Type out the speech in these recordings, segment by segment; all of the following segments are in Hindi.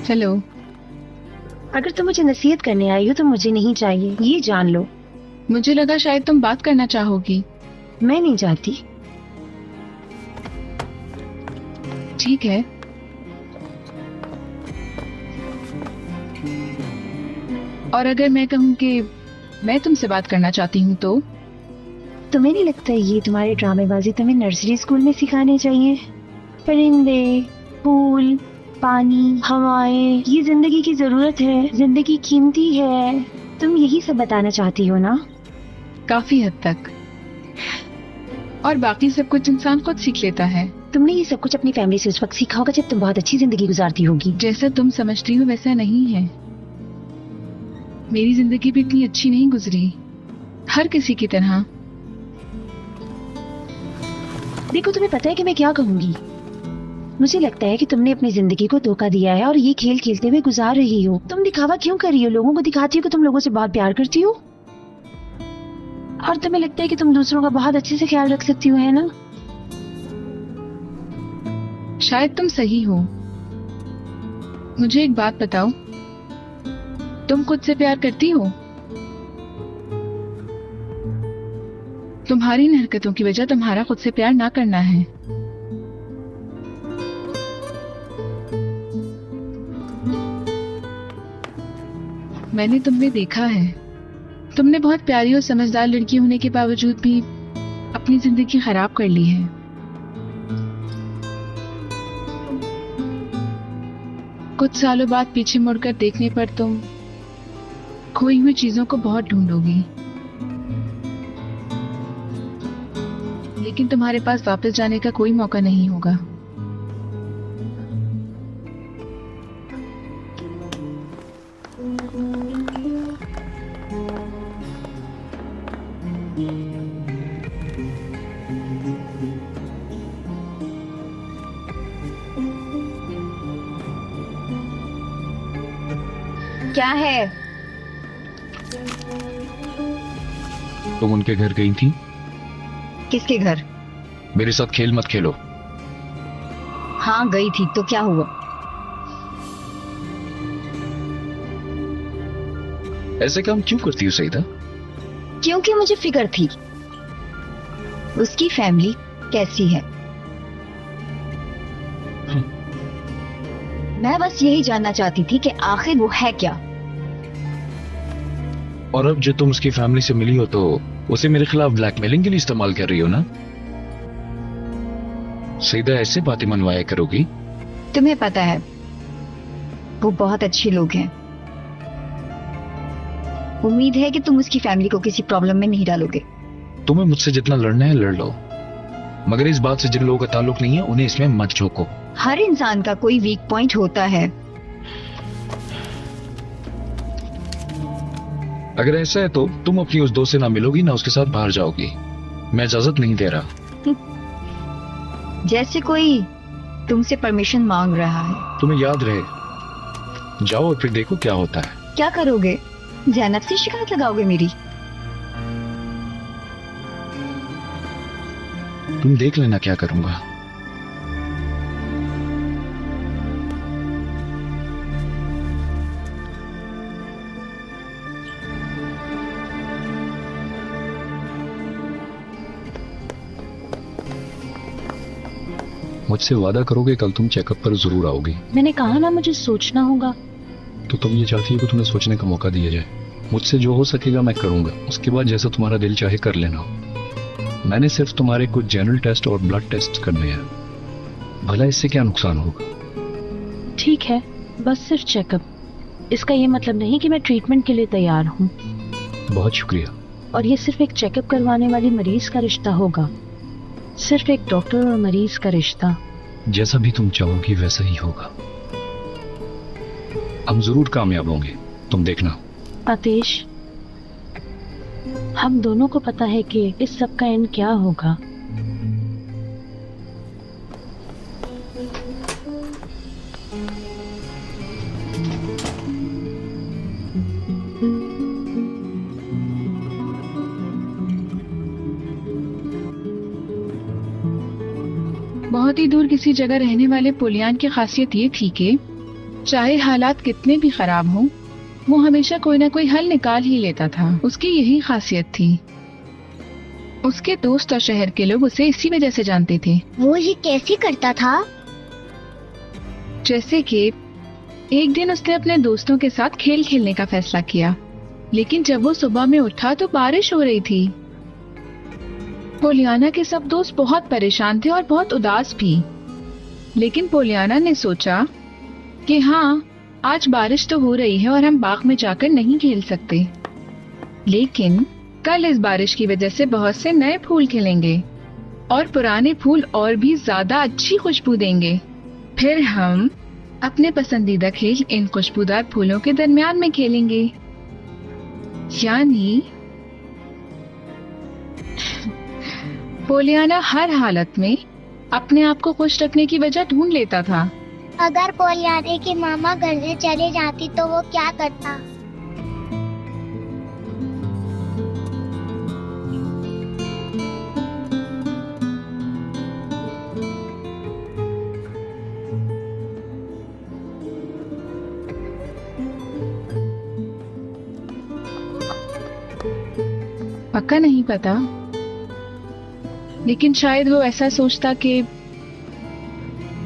हेलो। अगर तुम मुझे नसीहत करने आई हो तो मुझे नहीं चाहिए, ये जान लो। मुझे लगा शायद तुम बात करना चाहोगी। मैं नहीं चाहती। ठीक है। और अगर मैं कहूँ कि मैं तुमसे बात करना चाहती हूँ तो? तुम्हें नहीं लगता ये तुम्हारी ड्रामेबाजी तुम्हें नर्सरी स्कूल में सिखाने चाहिए? परिंदे, फूल, पानी, हवाएं, ये जिंदगी की जरूरत है, जिंदगी कीमती है। तुम यही सब बताना चाहती हो ना? काफी हद तक। और बाकी सब कुछ इंसान खुद सीख लेता है। तुमने ये सब कुछ अपनी फैमिली से उस वक्त सीखा होगा जब तुम बहुत अच्छी जिंदगी गुजारती होगी। जैसा तुम समझती हो वैसा नहीं है। मेरी जिंदगी भी इतनी अच्छी नहीं गुजरी, हर किसी की तरह। देखो, तुम्हें पता है कि मैं क्या कहूंगी। मुझे लगता है कि तुमने अपनी जिंदगी को धोखा दिया है और ये खेल खेलते हुए गुजार रही हो। तुम दिखावा क्यों कर रही हो? लोगों को दिखाती हो कि तुम लोगों से बहुत प्यार करती हो, और तुम्हें लगता है कि तुम दूसरों का बहुत अच्छे से ख्याल रख सकती हो, है ना? शायद तुम सही हो। मुझे एक बात बताओ, तुम खुद से प्यार करती हो? तुम्हारी इन हरकतों की वजह तुम्हारा खुद से प्यार ना करना है। मैंने तुम्हें देखा है, तुमने बहुत प्यारी और समझदार लड़की होने के बावजूद भी अपनी जिंदगी खराब कर ली है। कुछ सालों बाद पीछे मुड़कर देखने पर तुम खोई हुई चीजों को बहुत ढूंढोगी, लेकिन तुम्हारे पास वापस जाने का कोई मौका नहीं होगा। क्या है? तुम उनके घर गई थी? किसके घर? मेरे साथ खेल मत खेलो। हाँ गई थी, तो क्या हुआ? ऐसे काम क्यों करती हो सईदा? क्योंकि मुझे फिक्र थी उसकी फैमिली कैसी है। मैं बस यही जानना चाहती थी कि आखिर वो है क्या। और अब जो तुम उसकी फैमिली से मिली हो तो उसे मेरे खिलाफ ब्लैकमेलिंग के लिए इस्तेमाल कर रही हो ना? सईदा, ऐसे बातें मनवाया करोगी? तुम्हें पता है वो बहुत अच्छे लोग हैं। उम्मीद है कि तुम उसकी फैमिली को किसी प्रॉब्लम में नहीं डालोगे। तुम्हें मुझसे जितना लड़ना है लड़ लो, मगर इस बात से जिन लोगों का ताल्लुक नहीं है उन्हें इसमें मत झोंको। हर इंसान का कोई वीक पॉइंट होता है। अगर ऐसा है तो तुम अपनी उस दोस्त से ना मिलोगी ना उसके साथ बाहर जाओगी। मैं इजाजत नहीं दे रहा। जैसे कोई तुमसे परमिशन मांग रहा है। तुम्हें याद रहे, जाओ और फिर देखो क्या होता है। क्या करोगे? जैनब से शिकायत लगाओगे मेरी? तुम देख लेना क्या करूंगा। मुझसे वादा करोगे कल तुम चेकअप पर जरूर आओगी? मैंने कहा ना, मुझे सोचना होगा। तो तुम ये चाहती हो कि तुम्हें सोचने का मौका दिया जाए? मुझसे जो हो सकेगा मैं करूंगा, उसके बाद जैसा तुम्हारा दिल चाहे कर लेना। मैंने सिर्फ तुम्हारे कुछ जनरल टेस्ट और ब्लड टेस्ट करने हैं। भला इससे क्या नुकसान होगा? ठीक है, बस सिर्फ चेकअप। इसका ये मतलब नहीं कि मैं ट्रीटमेंट के लिए तैयार हूँ। बहुत शुक्रिया। और ये सिर्फ एक चेकअप करवाने वाली मरीज का रिश्ता होगा, सिर्फ एक डॉक्टर और मरीज का रिश्ता। जैसा भी तुम चाहोगी वैसा ही होगा। हम जरूर कामयाब होंगे, तुम देखना। आतिश, हम दोनों को पता है कि इस सब का एंड क्या होगा। बहुत ही दूर किसी जगह रहने वाले पुलियान की खासियत ये थी कि चाहे हालात कितने भी खराब हों, वो हमेशा कोई ना कोई हल निकाल ही लेता था। उसकी यही खासियत थी। उसके दोस्त और शहर के लोग उसे इसी वजह से जानते थे। वो ये कैसे करता था? जैसे कि एक दिन उसने अपने दोस्तों के साथ खेल खेलने का फैसला किया, लेकिन जब वो सुबह में उठा तो बारिश हो रही थी। पोलियाना के सब दोस्त बहुत परेशान थे और बहुत उदास भी। लेकिन पोलियाना ने सोचा कि हाँ, आज बारिश तो हो रही है और हम बाग में जाकर नहीं खेल सकते, लेकिन कल इस बारिश की वजह से बहुत से नए फूल खिलेंगे और पुराने फूल और भी ज्यादा अच्छी खुशबू देंगे। फिर हम अपने पसंदीदा खेल इन खुशबूदार फूलों के दरमियान में खेलेंगे। यानी पोलियाना हर हालत में अपने आप को खुश रखने की वजह ढूंढ लेता था। अगर पोलियाना की मामा घर से चले जाती तो वो क्या करता? पक्का नहीं पता, लेकिन शायद वो ऐसा सोचता कि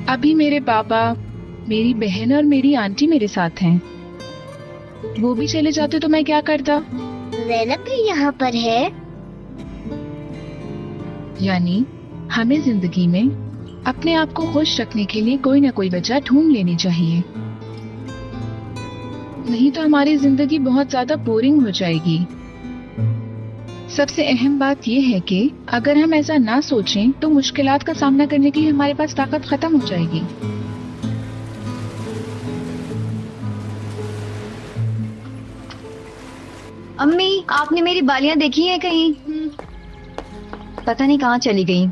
अभी मेरे पापा, मेरी बहन और मेरी आंटी मेरे साथ हैं। वो भी चले जाते तो मैं क्या करता? ज़ैनब भी यहाँ पर है। यानी हमें जिंदगी में अपने आप को खुश रखने के लिए कोई ना कोई वजह ढूंढ लेनी चाहिए, नहीं तो हमारी जिंदगी बहुत ज्यादा बोरिंग हो जाएगी। सबसे अहम बात यह है कि अगर हम ऐसा ना सोचें तो मुश्किलात का सामना करने के लिए हमारे पास ताकत खत्म हो जाएगी। अम्मी, आपने मेरी बालियां देखी हैं कहीं? पता नहीं कहाँ चली गई।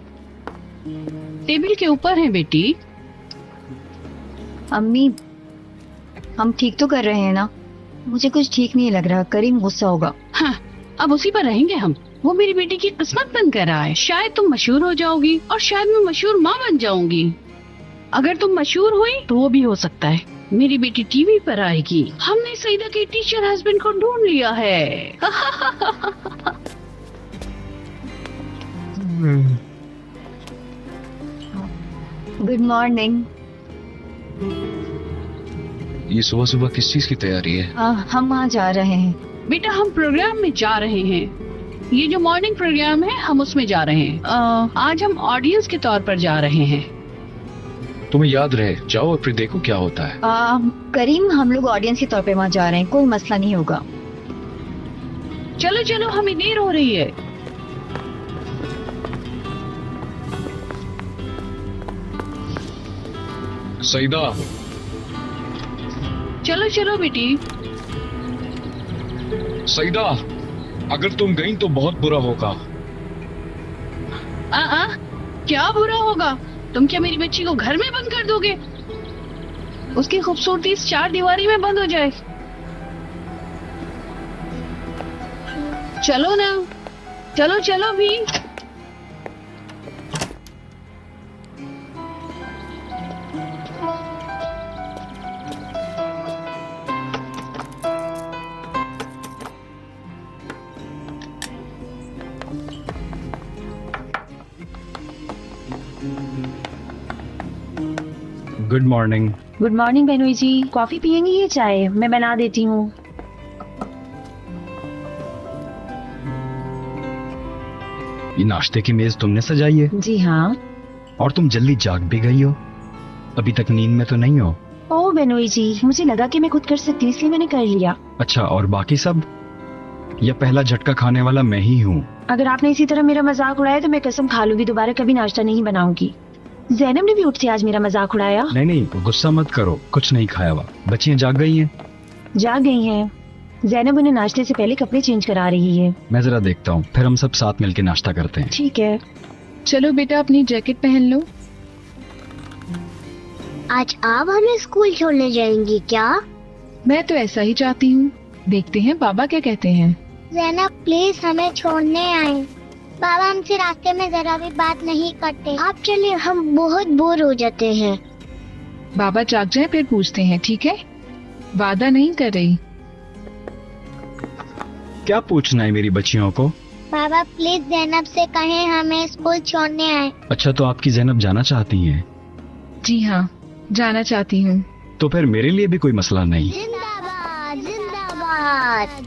टेबल के ऊपर है बेटी। अम्मी, हम ठीक तो कर रहे हैं ना? मुझे कुछ ठीक नहीं लग रहा। करीम गुस्सा होगा। हाँ, अब उसी पर रहेंगे हम। वो मेरी बेटी की किस्मत बंद कर रहा है। शायद तुम मशहूर हो जाओगी और शायद मैं मशहूर माँ बन जाऊंगी। अगर तुम मशहूर हुई तो वो भी हो सकता है मेरी बेटी टीवी पर आएगी। हमने सईदा के टीचर हस्बैंड को ढूंढ लिया है। Good morning. ये सुबह सुबह किस चीज की तैयारी है? हम वहाँ जा रहे हैं। बेटा, हम प्रोग्राम में जा रहे हैं। ये जो मॉर्निंग प्रोग्राम है, हम उसमें जा रहे हैं। आज हम ऑडियंस के तौर पर जा रहे हैं। तुम्हें याद रहे, जाओ और फिर देखो क्या होता है। करीम, हम लोग ऑडियंस के तौर पे वहाँ जा रहे हैं, कोई मसला नहीं होगा। चलो चलो, हमें देर हो रही है। सईदा, चलो चलो बेटी। सईदा, अगर तुम गई तो बहुत बुरा होगा। क्या बुरा होगा? तुम क्या मेरी बच्ची को घर में बंद कर दोगे? उसकी खूबसूरती इस चार दीवारी में बंद हो जाए। चलो ना, चलो चलो भी। Good morning. Good morning Benoy ji. Coffee पियेंगी या चाय? मैं बना देती हूँ। ये नाश्ते की मेज तुमने सजाई है? जी हाँ। और तुम जल्दी जाग भी गई हो, अभी तक नींद में तो नहीं हो? ओह बेनोई जी, मुझे लगा कि मैं खुद कर सकती हूँ, इसलिए मैंने कर लिया। अच्छा, और बाकी सब? यह पहला झटका खाने वाला मैं ही हूँ। अगर आपने इसी तरह मेरा मजाक उड़ाया तो मैं कसम खा लूंगी दोबारा कभी नाश्ता नहीं बनाऊंगी। ज़ैनब ने भी उठते आज मेरा मजाक उड़ाया। नहीं, गुस्सा मत करो, कुछ नहीं खाया हुआ। बच्चियां जाग गई हैं? जाग गई हैं। ज़ैनब उन्हें नाश्ते से पहले कपड़े चेंज करा रही है। मैं जरा देखता हूँ, फिर हम सब साथ मिलके नाश्ता करते हैं। ठीक है। चलो बेटा, अपनी जैकेट पहन लो। आज आप हमें स्कूल छोड़ने जाएंगी क्या? मैं तो ऐसा ही चाहती हूँ, देखते हैं बाबा क्या कहते हैं। ज़ैनब प्लीज हमें छोड़ने आए। बाबा हमसे रास्ते में जरा भी बात नहीं करते। आप चले, हम बहुत बोर हो जाते हैं। बाबा जाग जाए फिर पूछते हैं, ठीक है? वादा नहीं कर रही। क्या पूछना है मेरी बच्चियों को? बाबा प्लीज जैनब से कहें हमें स्कूल छोड़ने आए। अच्छा, तो आपकी जैनब जाना चाहती हैं? जी हाँ, जाना चाहती हूँ। तो फिर मेरे लिए भी कोई मसला नहीं। जिंदाबाद जिंदाबाद।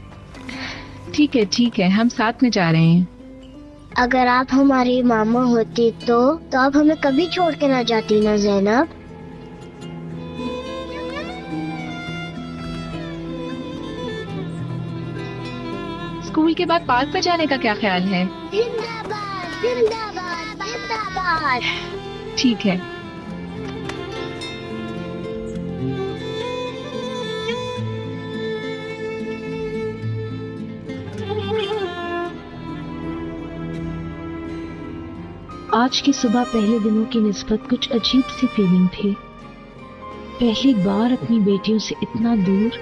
ठीक है, हम साथ में जा रहे हैं। अगर आप हमारी मामा होती तो आप हमें कभी छोड़ के ना जाती ना जैनब। स्कूल के बाद पार्क पर जाने का क्या ख्याल है? जिंदाबाद जिंदाबाद जिंदाबाद। ठीक है। आज की सुबह पहले दिनों की निस्बत कुछ अजीब सी फीलिंग थी। पहली बार अपनी बेटियों से इतना दूर,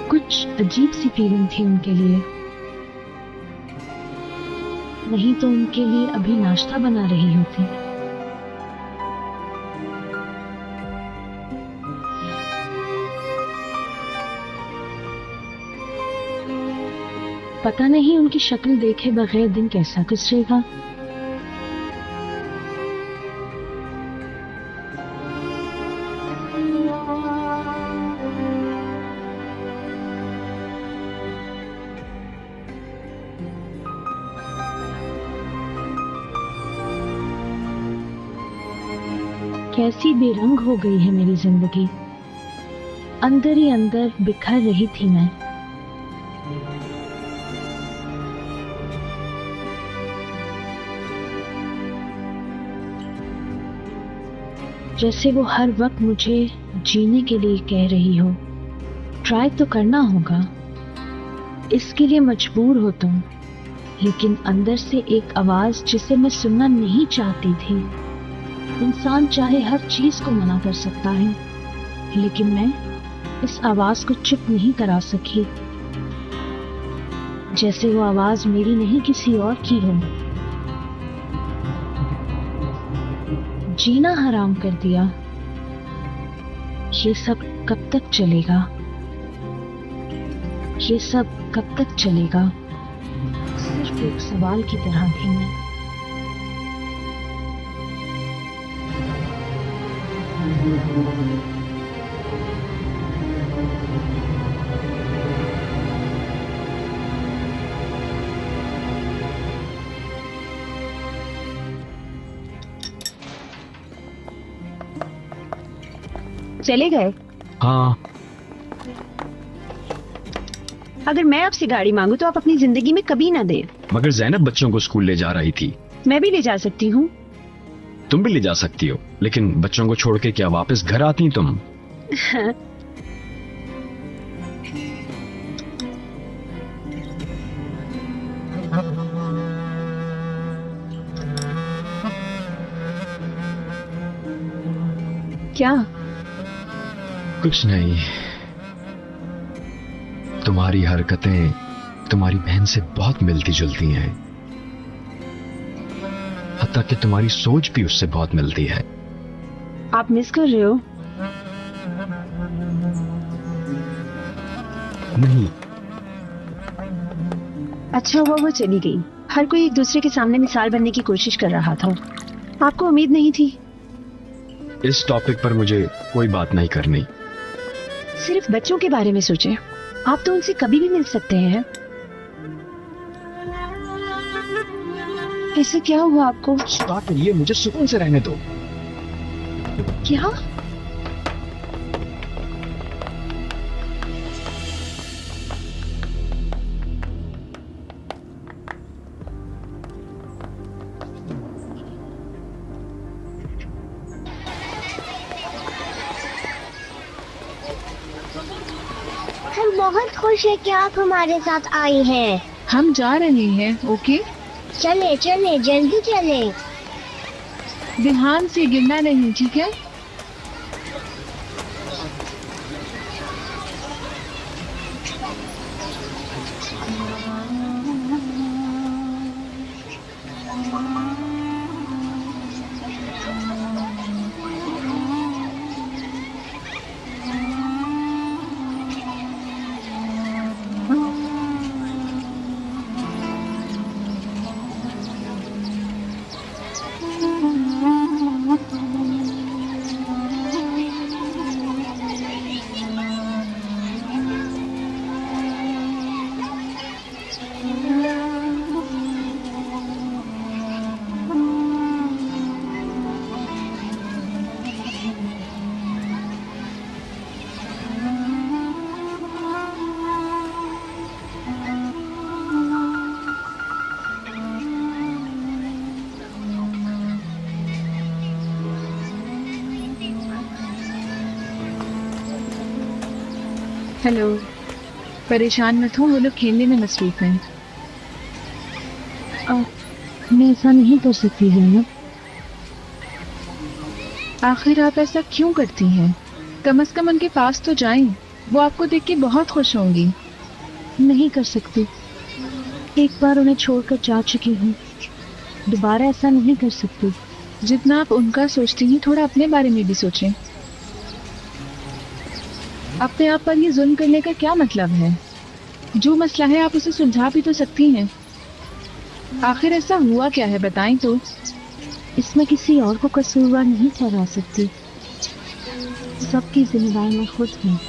कुछ अजीब सी फीलिंग थी उनके लिए। नहीं तो उनके लिए अभी नाश्ता बना रही होती। पता नहीं उनकी शक्ल देखे बगैर दिन कैसा गुजरेगा। कैसी बेरंग हो गई है मेरी जिंदगी। अंदर ही अंदर बिखर रही थी मैं। जैसे वो हर वक्त मुझे जीने के लिए कह रही हो। ट्राई तो करना होगा, इसके लिए मजबूर हो तुम। लेकिन अंदर से एक आवाज जिसे मैं सुनना नहीं चाहती थी। इंसान चाहे हर चीज को मना कर सकता है, लेकिन मैं इस आवाज को चुप नहीं करा सकी। जैसे वो आवाज मेरी नहीं किसी और की हो। जीना हराम कर दिया। ये सब कब तक चलेगा? ये सब कब तक चलेगा? सिर्फ एक सवाल की तरह थी मैं। चले गए? हाँ, अगर मैं आपसे गाड़ी मांगू तो आप अपनी जिंदगी में कभी ना दें। मगर जैनब बच्चों को स्कूल ले जा रही थी। मैं भी ले जा सकती हूँ। तुम भी ले जा सकती हो, लेकिन बच्चों को छोड़ के क्या वापस घर आती तुम? क्या? कुछ नहीं। तुम्हारी हरकतें तुम्हारी बहन से बहुत मिलती जुलती हैं। हत्ता कि तुम्हारी सोच भी उससे बहुत मिलती है। आप मिस कर रहे हो? नहीं। अच्छा हुआ वो चली गई। हर कोई एक दूसरे के सामने मिसाल बनने की कोशिश कर रहा था। आपको उम्मीद नहीं थी? इस टॉपिक पर मुझे कोई बात नहीं करनी। सिर्फ बच्चों के बारे में सोचें। आप तो उनसे कभी भी मिल सकते हैं। ऐसे क्या हुआ आपको? बात करिए, मुझे सुकून से रहने दो। क्या? हम बहुत खुश है कि आप हमारे साथ आई हैं। हम जा रहे हैं, ओके? चले चले जल्दी चले। ध्यान से गिरना नहीं, ठीक है? हेलो, परेशान मत हो, वो लोग खेलने में मसरूफ हैं। मैं ऐसा नहीं कर सकती ज़ैनब। आखिर आप ऐसा क्यों करती हैं? कम से कम उनके पास तो जाएं, वो आपको देख के बहुत खुश होंगी। नहीं कर सकती, एक बार उन्हें छोड़कर जा चुकी हूँ, दोबारा ऐसा नहीं कर सकती। जितना आप उनका सोचती हैं, थोड़ा अपने बारे में भी सोचें। अपने आप पर ये जुल्म करने का क्या मतलब है? जो मसला है आप उसे सुलझा भी तो सकती हैं। आखिर ऐसा हुआ क्या है, बताएं तो। इसमें किसी और को कसूरवार नहीं ठहरा सकती, सबकी जिम्मेदारी मैं खुद हूँ।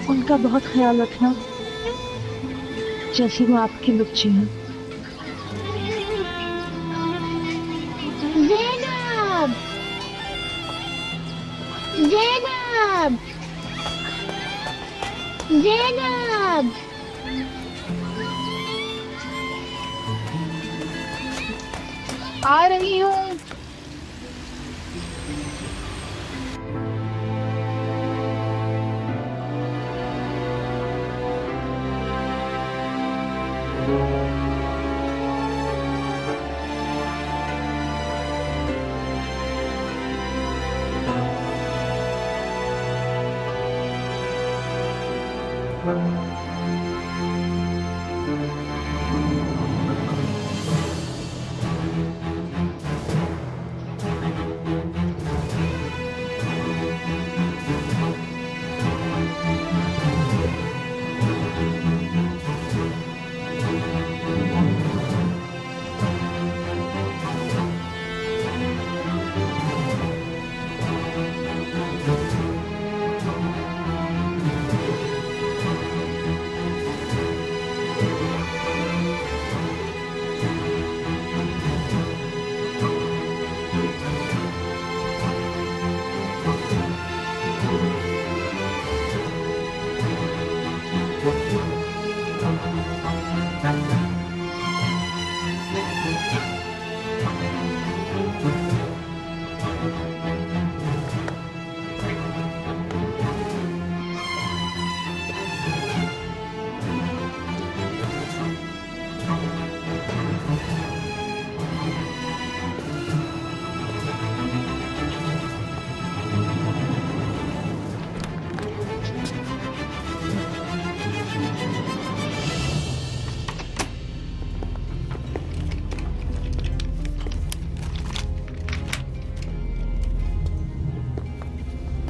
उनका बहुत ख्याल रखना, जैसे वो आपके बच्चे हैं। ज़ैनब, ज़ैनब, ज़ैनब। आ रही हूँ।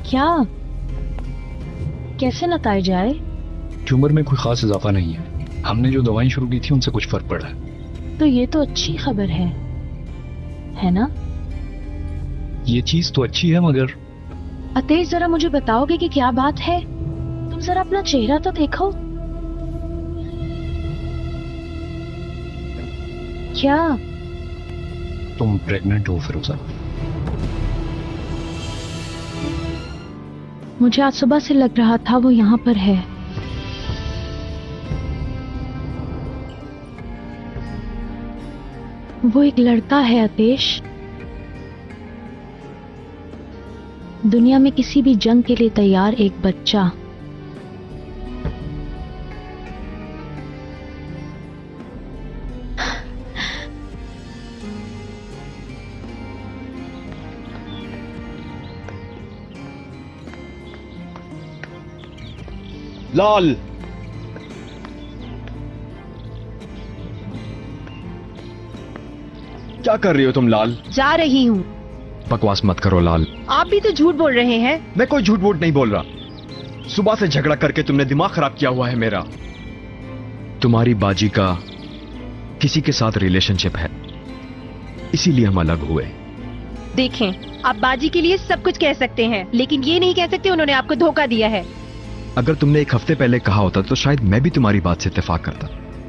क्या, कैसे नतीजा आए? ट्यूमर में कोई खास इजाफा नहीं है। हमने जो दवाएं शुरू की थी उनसे कुछ फर्क पड़ा है। तो ये तो अच्छी खबर है ना? ये चीज तो अच्छी है, मगर अतेश, जरा मुझे बताओगे कि क्या बात है? तुम जरा अपना चेहरा तो देखो। क्या? तुम प्रेग्नेंट हो फिरोजा। मुझे आज सुबह से लग रहा था वो यहाँ पर है। वो एक लड़का है अतेश। दुनिया में किसी भी जंग के लिए तैयार एक बच्चा। लाल, क्या कर रही हो तुम लाल? जा रही हूँ। बकवास मत करो लाल। आप भी तो झूठ बोल रहे हैं। मैं कोई झूठ वूठ नहीं बोल रहा। सुबह से झगड़ा करके तुमने दिमाग खराब किया हुआ है मेरा। तुम्हारी बाजी का किसी के साथ रिलेशनशिप है, इसीलिए हम अलग हुए। देखें, आप बाजी के लिए सब कुछ कह सकते हैं, लेकिन ये नहीं कह सकते उन्होंने आपको धोखा दिया है। अगर तुमने एक हफ्ते पहले कहा होता तो शायद मैं भी तुम्हारी बात से इत्तेफाक करता,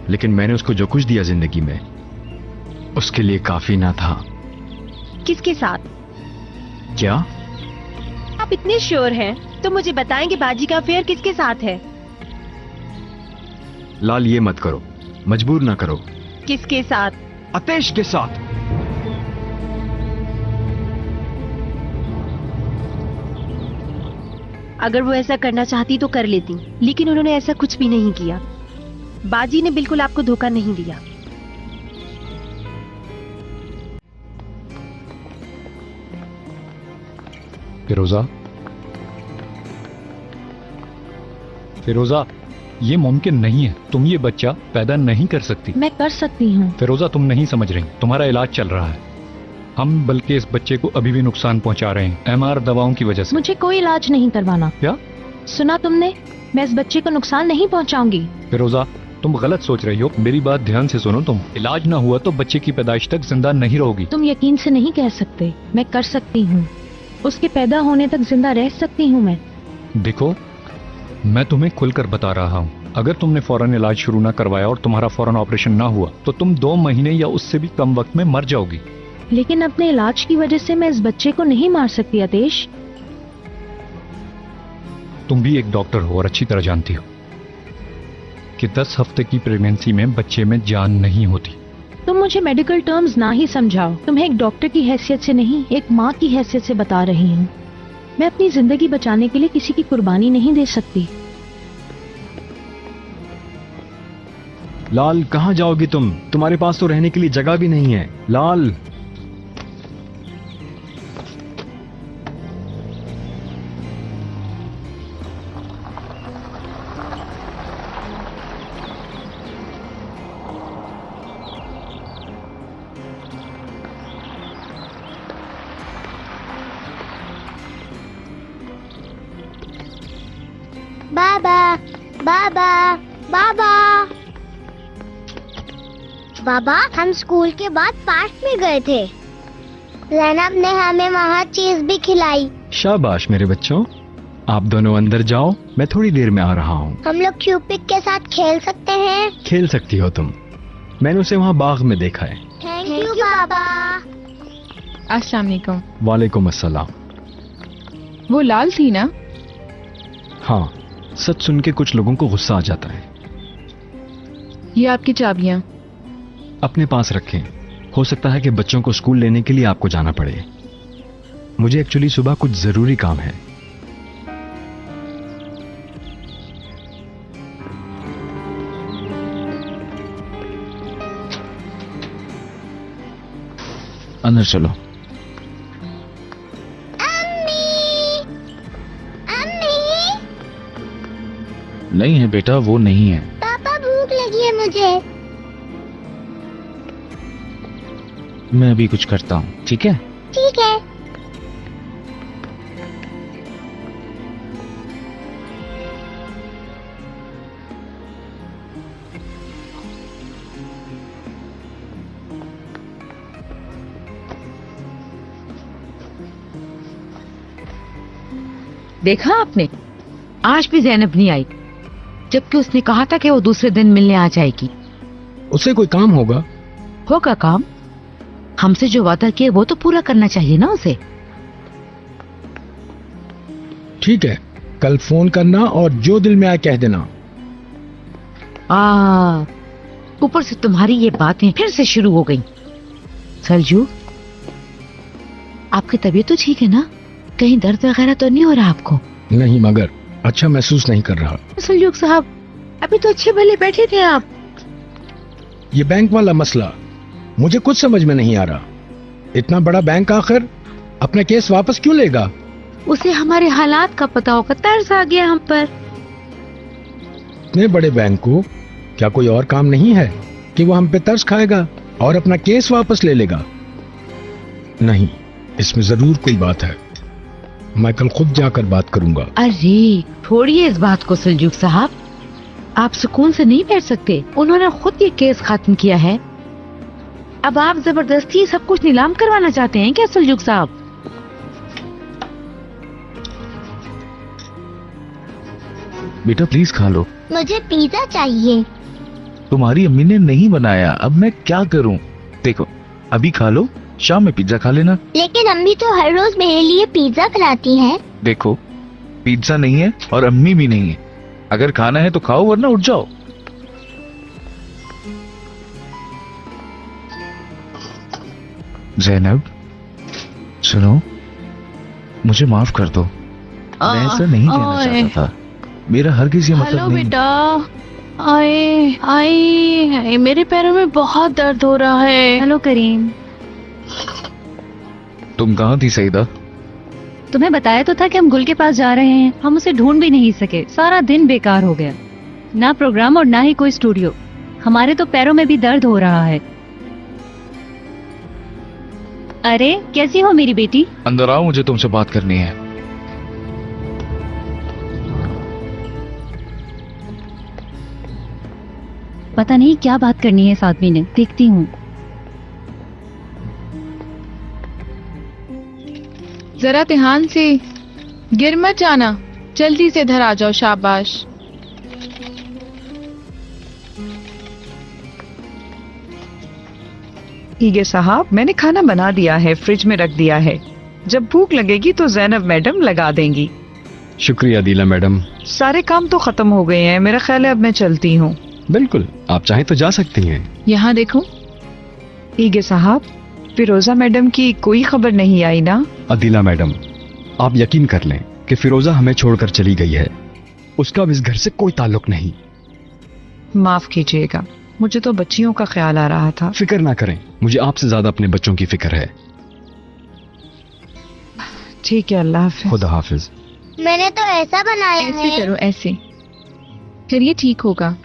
लेकिन मैंने उसको जो कुछ दिया जिंदगी में उसके लिए काफी ना था। किसके साथ? क्या? आप इतने श्योर हैं तो मुझे बताएं कि बाजी का अफेयर किसके साथ है? लाल, ये मत करो, मजबूर ना करो। किसके साथ? अतेश के साथ। अगर वो ऐसा करना चाहती तो कर लेती, लेकिन उन्होंने ऐसा कुछ भी नहीं किया। बाजी ने बिल्कुल आपको धोखा नहीं दिया। फिरोजा, फिरोजा, ये मुमकिन नहीं है। तुम ये बच्चा पैदा नहीं कर सकती। मैं कर सकती हूँ। फिरोजा, तुम नहीं समझ रही। तुम्हारा इलाज चल रहा है। हम बल्कि इस बच्चे को अभी भी नुकसान पहुंचा रहे हैं एमआर दवाओं की वजह से। मुझे कोई इलाज नहीं करवाना। क्या? सुना तुमने? मैं इस बच्चे को नुकसान नहीं पहुंचाऊंगी। फिरोजा, तुम गलत सोच रही हो। मेरी बात ध्यान से सुनो। तुम इलाज ना हुआ तो बच्चे की पैदाइश तक जिंदा नहीं रहोगी। तुम यकीन से नहीं कह सकते। मैं कर सकती हूँ। उसके पैदा होने तक जिंदा रह सकती हूँ मैं। देखो, मैं तुम्हें खुलकर बता रहा हूँ, अगर तुमने फौरन इलाज शुरू ना करवाया और तुम्हारा फौरन ऑपरेशन ना हुआ तो तुम 2 महीने या उससे भी कम वक्त में मर जाओगी। लेकिन अपने इलाज की वजह से मैं इस बच्चे को नहीं मार सकती आदेश। तुम भी एक डॉक्टर हो और अच्छी तरह जानती हो कि 10 हफ्ते की प्रेगनेंसी में बच्चे में जान नहीं होती। तुम मुझे मेडिकल टर्म्स ना ही समझाओ। तुम्हें एक डॉक्टर की हैसियत से नहीं, एक माँ की हैसियत से बता रही हूँ। मैं अपनी जिंदगी बचाने के लिए किसी की कुर्बानी नहीं दे सकती। लाल, कहाँ जाओगी तुम? तुम्हारे पास तो रहने के लिए जगह भी नहीं है। लाल, बाबा, बाबा, बाबा, बाबा, हम स्कूल के बाद पार्क में गए थे। जैनब ने हमें वहाँ चीज भी खिलाई। शाबाश मेरे बच्चों। आप दोनों अंदर जाओ, मैं थोड़ी देर में आ रहा हूँ। हम लोग क्यूपिक के साथ खेल सकते हैं? खेल सकती हो तुम। मैंने उसे वहाँ बाग में देखा है। थैंक यू बाबा। अस्सलाम वालेकुम। वालेकुम अस्सलाम। वो लाल थी ना? हाँ, सच सुन के कुछ लोगों को गुस्सा आ जाता है। ये आपकी चाबियां। अपने पास रखें। हो सकता है कि बच्चों को स्कूल लेने के लिए आपको जाना पड़े। मुझे एक्चुअली सुबह कुछ जरूरी काम है। अंदर चलो। नहीं है बेटा, वो नहीं है। पापा, भूख लगी है मुझे। मैं अभी कुछ करता हूँ, ठीक है? ठीक है। देखा आपने, आज भी जैनब नहीं आई, जबकि उसने कहा था कि वो दूसरे दिन मिलने आ जाएगी। उसे कोई काम होगा। होगा काम। हमसे जो वादा किया वो तो पूरा करना चाहिए ना उसे। ठीक है, कल फोन करना और जो दिल में आए कह देना। ऊपर से तुम्हारी ये बातें फिर से शुरू हो गई। सरजू, आपकी तबीयत तो ठीक है ना? कहीं दर्द वगैरह तो नहीं हो रहा आपको? नहीं, मगर अच्छा महसूस नहीं कर रहा। सलजूक साहब, अभी तो अच्छे भले बैठे थे आप। ये बैंक वाला मसला मुझे कुछ समझ में नहीं आ रहा। इतना बड़ा बैंक आखिर अपना केस वापस क्यों लेगा? उसे हमारे हालात का पता होगा, तरस आ गया हम पर। इतने बड़े बैंक को क्या कोई और काम नहीं है कि वो हम पे तरस खाएगा और अपना केस वापस ले लेगा? नहीं, इसमें जरूर कोई बात है। मैं कल खुद जाकर बात करूंगा। अरे छोड़िए इस बात को सलजूक साहब, आप सुकून से नहीं बैठ सकते। उन्होंने खुद ये केस खत्म किया है, अब आप जबरदस्ती सब कुछ नीलाम करवाना चाहते हैं क्या सलजूक साहब? बेटा प्लीज खा लो। मुझे पिज्जा चाहिए। तुम्हारी अम्मी ने नहीं बनाया, अब मैं क्या करूं? देखो, अभी खा लो, शाम में पिज्जा खा लेना। लेकिन अम्मी तो हर रोज मेरे लिए पिज्जा बनाती हैं। देखो, पिज्जा नहीं है और अम्मी भी नहीं है। अगर खाना है तो खाओ वरना उठ जाओ। ज़ैनब, सुनो, मुझे माफ कर दो। मैं ऐसा नहीं कहना चाहता था। मेरा हरगिज़ ये हेलो मतलब नहीं। बेटा, आए आए, मेरे पैरों में बहुत दर्द हो रहा है। हेलो करीम, तुम कहाँ थी सईदा? तुम्हें बताया तो था कि हम गुल के पास जा रहे हैं। हम उसे ढूंढ भी नहीं सके। सारा दिन बेकार हो गया, ना प्रोग्राम और ना ही कोई स्टूडियो। हमारे तो पैरों में भी दर्द हो रहा है। अरे कैसी हो मेरी बेटी? अंदर आओ, मुझे तुमसे बात करनी है। पता नहीं क्या बात करनी है इस आदमी ने, देखती हूँ। जरा ध्यान से, गिर मत जाना। जल्दी से इधर आ जाओ, शाबाश। ईगे साहब, मैंने खाना बना दिया है, फ्रिज में रख दिया है। जब भूख लगेगी तो जैनब मैडम लगा देंगी। शुक्रिया दिला मैडम। सारे काम तो खत्म हो गए हैं। मेरा ख्याल है अब मैं चलती हूँ। बिल्कुल, आप चाहें तो जा सकती हैं। यहाँ देखो। ईगे साहब, फिरोजा मैडम की कोई खबर नहीं आई ना? अदिला मैडम, आप यकीन कर लें कि फिरोजा हमें छोड़कर चली गई है। उसका अब इस घर से कोई ताल्लुक नहीं। माफ कीजिएगा, मुझे तो बच्चियों का ख्याल आ रहा था। फिक्र ना करें, मुझे आपसे ज्यादा अपने बच्चों की फिक्र है। ठीक है, अल्लाह हाफिज। खुदा हाफिज। मैंने तो ऐसा बनाया ऐसे है। करो, ऐसे, फिर ये ठीक होगा।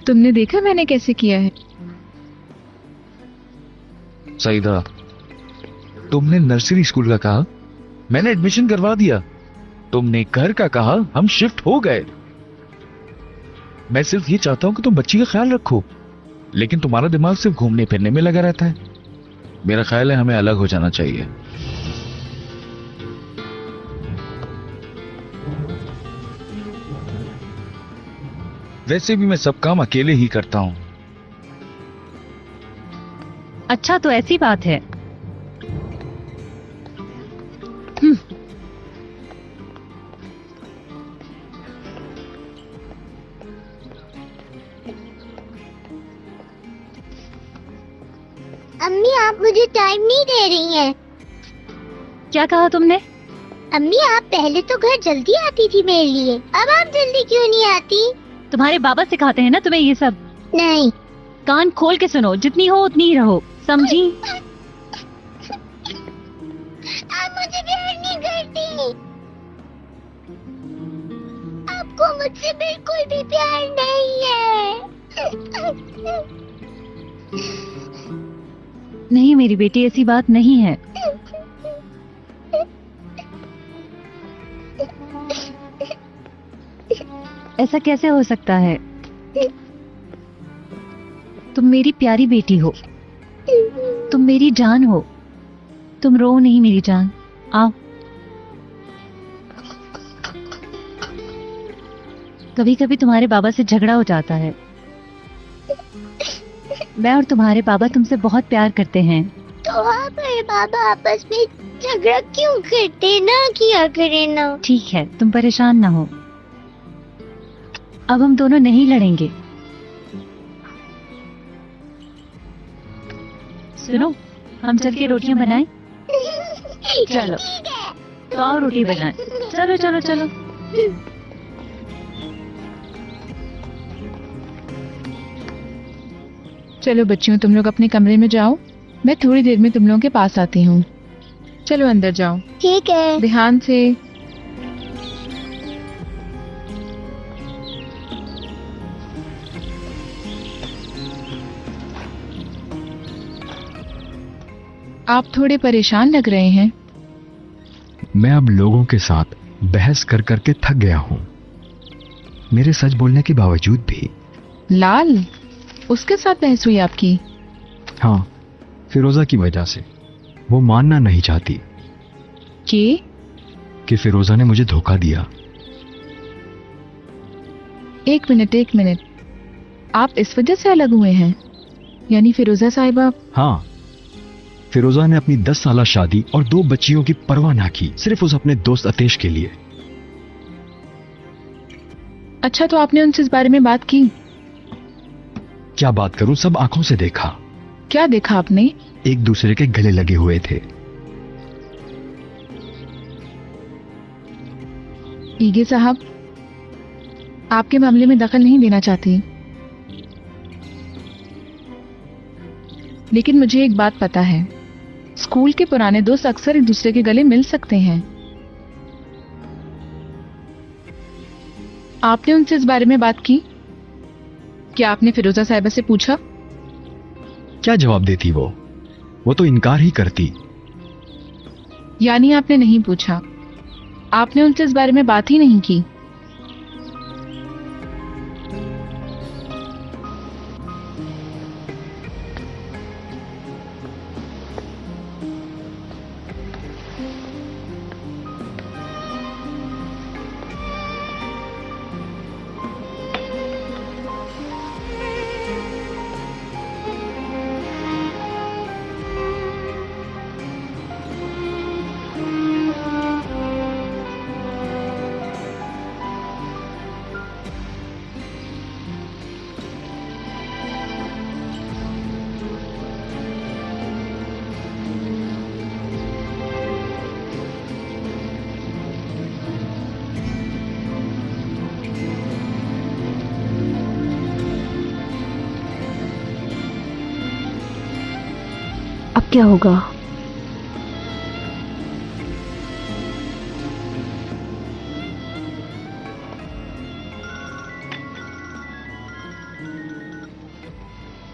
तुमने देखा मैंने कैसे किया है? सईदा, तुमने नर्सरी स्कूल का कहा, मैंने एडमिशन करवा दिया। तुमने घर का कहा, हम शिफ्ट हो गए। मैं सिर्फ ये चाहता हूं कि तुम बच्ची का ख्याल रखो, लेकिन तुम्हारा दिमाग सिर्फ घूमने फिरने में लगा रहता है। मेरा ख्याल है हमें अलग हो जाना चाहिए। वैसे भी मैं सब काम अकेले ही करता हूं। अच्छा, तो ऐसी बात है। अम्मी, आप मुझे टाइम नहीं दे रही हैं। क्या कहा तुमने? अम्मी, आप पहले तो घर जल्दी आती थी मेरे लिए, अब आप जल्दी क्यों नहीं आती? तुम्हारे बाबा सिखाते हैं ना तुम्हें ये सब। नहीं। कान खोल के सुनो, जितनी हो उतनी ही रहो, समझी? आप मुझे प्यार नहीं करती। आपको मुझसे बिल्कुल भी प्यार नहीं है। नहीं मेरी बेटी, ऐसी बात नहीं है। ऐसा कैसे हो सकता है? तुम मेरी प्यारी बेटी हो, तुम मेरी जान हो। तुम रो नहीं मेरी जान, आओ। कभी कभी तुम्हारे बाबा से झगड़ा हो जाता है। मैं और तुम्हारे बाबा तुमसे बहुत प्यार करते हैं। तो हमारे बाबा आपस में झगड़ा क्यों करते? ना किया करे ना। ठीक है, तुम परेशान ना हो। अब हम दोनों नहीं लड़ेंगे। सुनो, हम चल के रोटियां बनाएं। चलो, तो और रोटी बनाएं। चलो चलो चलो। चलो बच्चियों, तुम लोग अपने कमरे में जाओ। मैं थोड़ी देर में तुम लोगों के पास आती हूँ। चलो अंदर जाओ, ठीक है। ध्यान से। आप थोड़े परेशान लग रहे हैं। मैं अब लोगों के साथ बहस कर करके थक गया हूँ, मेरे सच बोलने के बावजूद भी। लाल, उसके साथ बहस हुई आपकी? हाँ, फिरोजा की वजह से। वो मानना नहीं चाहती कि फिरोजा ने मुझे धोखा दिया। एक मिनट, आप इस वजह से अलग हुए हैं? यानी फिरोजा साहिबा? हाँ, फिरोजा ने अपनी 10 साला शादी और 2 बच्चियों की परवाह ना की, सिर्फ उस अपने दोस्त अतेश के लिए। अच्छा, तो आपने उनसे इस बारे में बात की? क्या बात करूं, सब आंखों से देखा। क्या देखा आपने? एक दूसरे के गले लगे हुए थे। ईगे साहब, आपके मामले में दखल नहीं देना चाहती, लेकिन मुझे एक बात पता है, स्कूल के पुराने दोस्त अक्सर एक दूसरे के गले मिल सकते हैं। आपने उनसे इस बारे में बात की? क्या आपने फिरोजा साहिबा से पूछा? क्या जवाब देती वो तो इनकार ही करती। यानी आपने नहीं पूछा, आपने उनसे इस बारे में बात ही नहीं की। अब क्या होगा?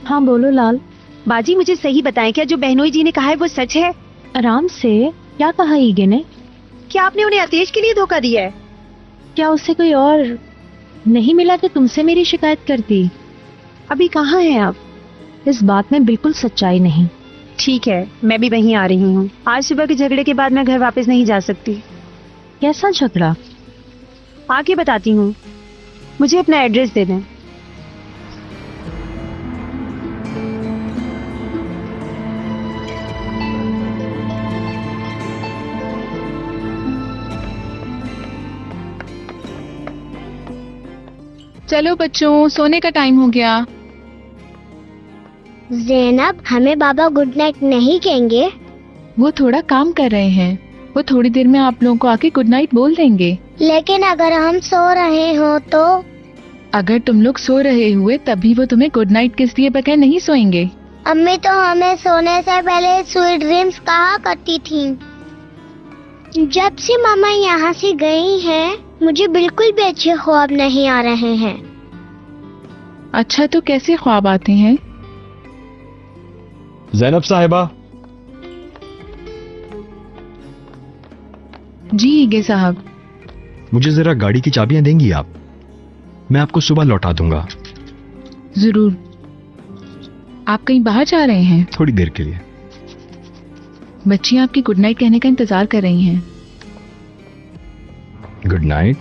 हाँ बोलो लाल। बाजी मुझे सही बताएं, क्या जो बहनोई जी ने कहा है वो सच है? आराम से। क्या कहा ईगे ने? क्या आपने उन्हें आतेश के लिए धोखा दिया है? क्या उससे कोई और नहीं मिला तो तुमसे मेरी शिकायत करती? अभी कहाँ हैं आप? इस बात में बिल्कुल सच्चाई नहीं। ठीक है, मैं भी वहीं आ रही हूँ। आज सुबह के झगड़े के बाद मैं घर वापस नहीं जा सकती। कैसा झगड़ा? आके बताती हूँ, मुझे अपना एड्रेस दे दें। चलो बच्चों, सोने का टाइम हो गया। ज़ैनब, हमें बाबा गुड नाइट नहीं कहेंगे? वो थोड़ा काम कर रहे हैं, वो थोड़ी देर में आप लोगों को आके गुड नाइट बोल देंगे। लेकिन अगर हम सो रहे हो तो? अगर तुम लोग सो रहे हुए तभी वो तुम्हें गुड नाइट किस दिए बगैर नहीं सोएंगे। अम्मी तो हमें सोने से पहले स्वीट ड्रीम्स कहा करती थी। जब से मामा यहाँ से गई हैं, मुझे बिल्कुल भी अच्छे ख्वाब नहीं आ रहे हैं। अच्छा, तो कैसे ख्वाब आते हैं? ज़ैनब साहिबा। जी ईगे साहब। मुझे जरा गाड़ी की चाबियां देंगी आप? मैं आपको सुबह लौटा दूंगा। जरूर। आप कहीं बाहर जा रहे हैं? थोड़ी देर के लिए। बच्चियां आपकी गुड नाइट कहने का इंतजार कर रही हैं। Good night.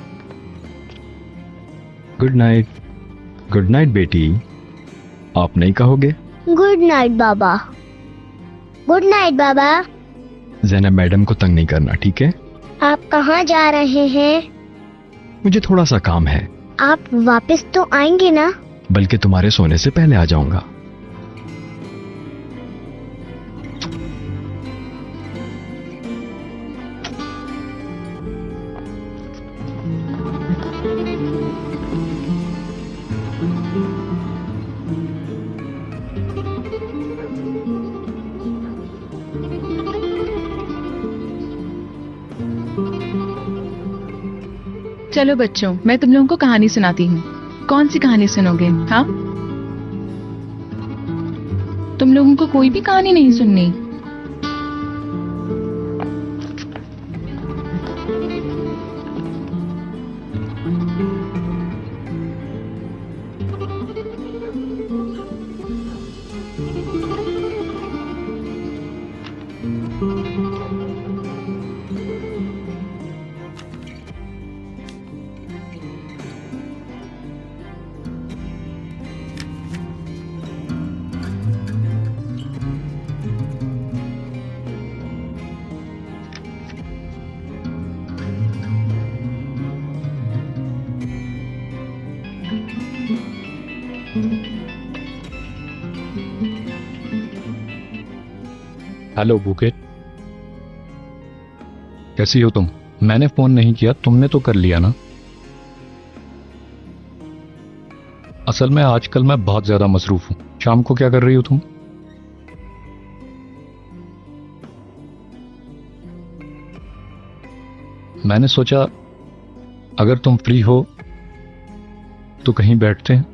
Good night. Good night बेटी। आप नहीं कहोगे? गुड नाइट बाबा। गुड नाइट बाबा। ज़ैनब मैडम को तंग नहीं करना, ठीक है? आप कहाँ जा रहे हैं? मुझे थोड़ा सा काम है। आप वापस तो आएंगे ना? बल्कि तुम्हारे सोने से पहले आ जाऊंगा। चलो बच्चों, मैं तुम लोगों को कहानी सुनाती हूँ। कौन सी कहानी सुनोगे? हाँ, तुम लोगों को कोई भी कहानी नहीं सुननी? हेलो बुकेट, कैसी हो तुम? मैंने फोन नहीं किया, तुमने तो कर लिया ना। असल में आजकल मैं बहुत ज्यादा मसरूफ हूं। शाम को क्या कर रही हो तुम? मैंने सोचा अगर तुम फ्री हो तो कहीं बैठते हैं।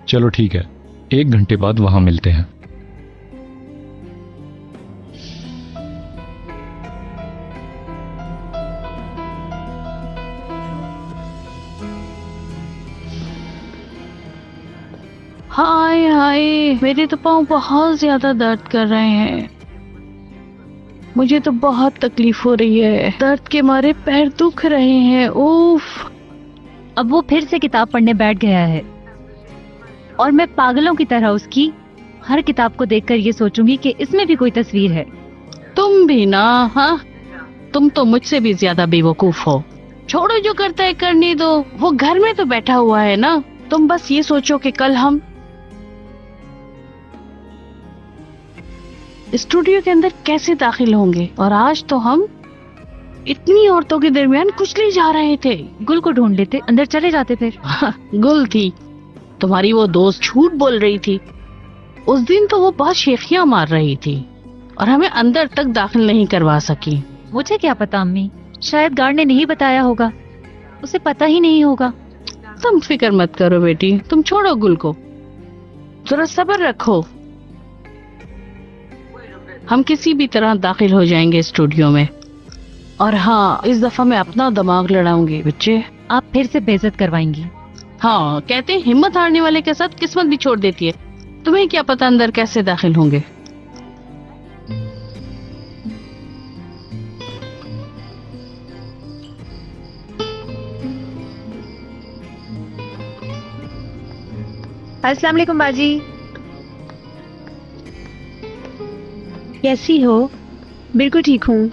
चलो ठीक है, 1 घंटे बाद वहां मिलते हैं। हाय हाय, मेरे तो पाँव बहुत ज्यादा दर्द कर रहे हैं। मुझे तो बहुत तकलीफ हो रही है, दर्द के मारे पैर दुख रहे हैं। उफ। अब वो फिर से किताब पढ़ने बैठ गया है और मैं पागलों की तरह उसकी हर किताब को देखकर ये सोचूंगी कि इसमें भी कोई तस्वीर है। तुम भी ना, हाँ, तुम तो मुझसे भी ज्यादा बेवकूफ हो। छोड़ो, जो करता है करने दो। वो घर में तो बैठा हुआ है ना। तुम बस ये सोचो कि कल हम स्टूडियो के अंदर कैसे दाखिल होंगे, और आज तो हम इतनी औरतों के दरमियान कुचले जा रहे थे। गुल को ढूंढ लेते, अंदर चले जाते फिर। गुल थी, तुम्हारी वो दोस्त झूठ बोल रही थी। उस दिन तो वो बहुत शेखियां मार रही थी और हमें अंदर तक दाखिल नहीं करवा सकी। मुझे क्या पता अम्मी, शायद गार्ड ने नहीं बताया होगा, उसे पता ही नहीं होगा। तुम फिक्र मत करो बेटी, तुम छोड़ो गुल को, जरा सब्र रखो। हम किसी भी तरह दाखिल हो जाएंगे स्टूडियो में। और हाँ, इस दफा मैं अपना दिमाग लड़ाऊंगी बच्चे। आप फिर से बेइज्जत करवाएंगी। हाँ, कहते हैं हिम्मत हारने वाले के साथ किस्मत भी छोड़ देती है। तुम्हें क्या पता अंदर कैसे दाखिल होंगे। अस्सलाम वालेकुम बाजी, कैसी हो? बिल्कुल ठीक हूँ।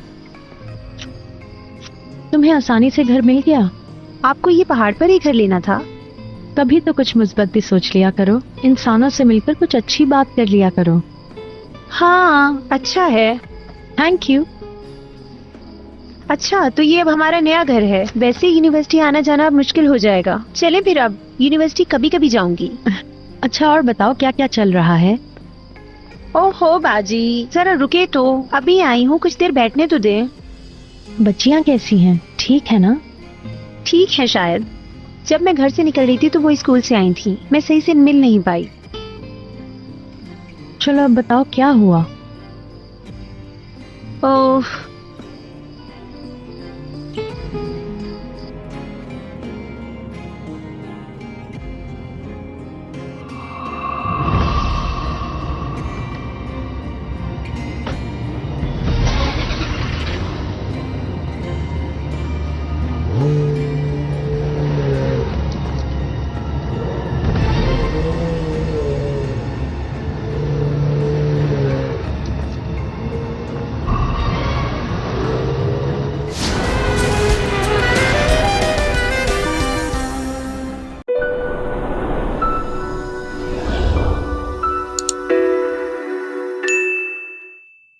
तुम्हें आसानी से घर मिल गया? आपको ये पहाड़ पर ही घर लेना था? कभी तो कुछ मुस्बत भी सोच लिया करो, इंसानों से मिलकर कुछ अच्छी बात कर लिया करो। हाँ, अच्छा है, थैंक यू। अच्छा, तो ये अब हमारा नया घर है। वैसे यूनिवर्सिटी आना जाना अब मुश्किल हो जाएगा। चले फिर, अब यूनिवर्सिटी कभी कभी जाऊंगी। अच्छा, और बताओ क्या क्या चल रहा है? ओहो बाजी, जरा रुके तो, अभी आई हूँ, कुछ देर बैठने तो दे। बच्चियाँ कैसी हैं? ठीक है ना? ठीक है शायद। जब मैं घर से निकल रही थी तो वो स्कूल से आई थी, मैं सही से मिल नहीं पाई। चलो अब बताओ क्या हुआ? ओह,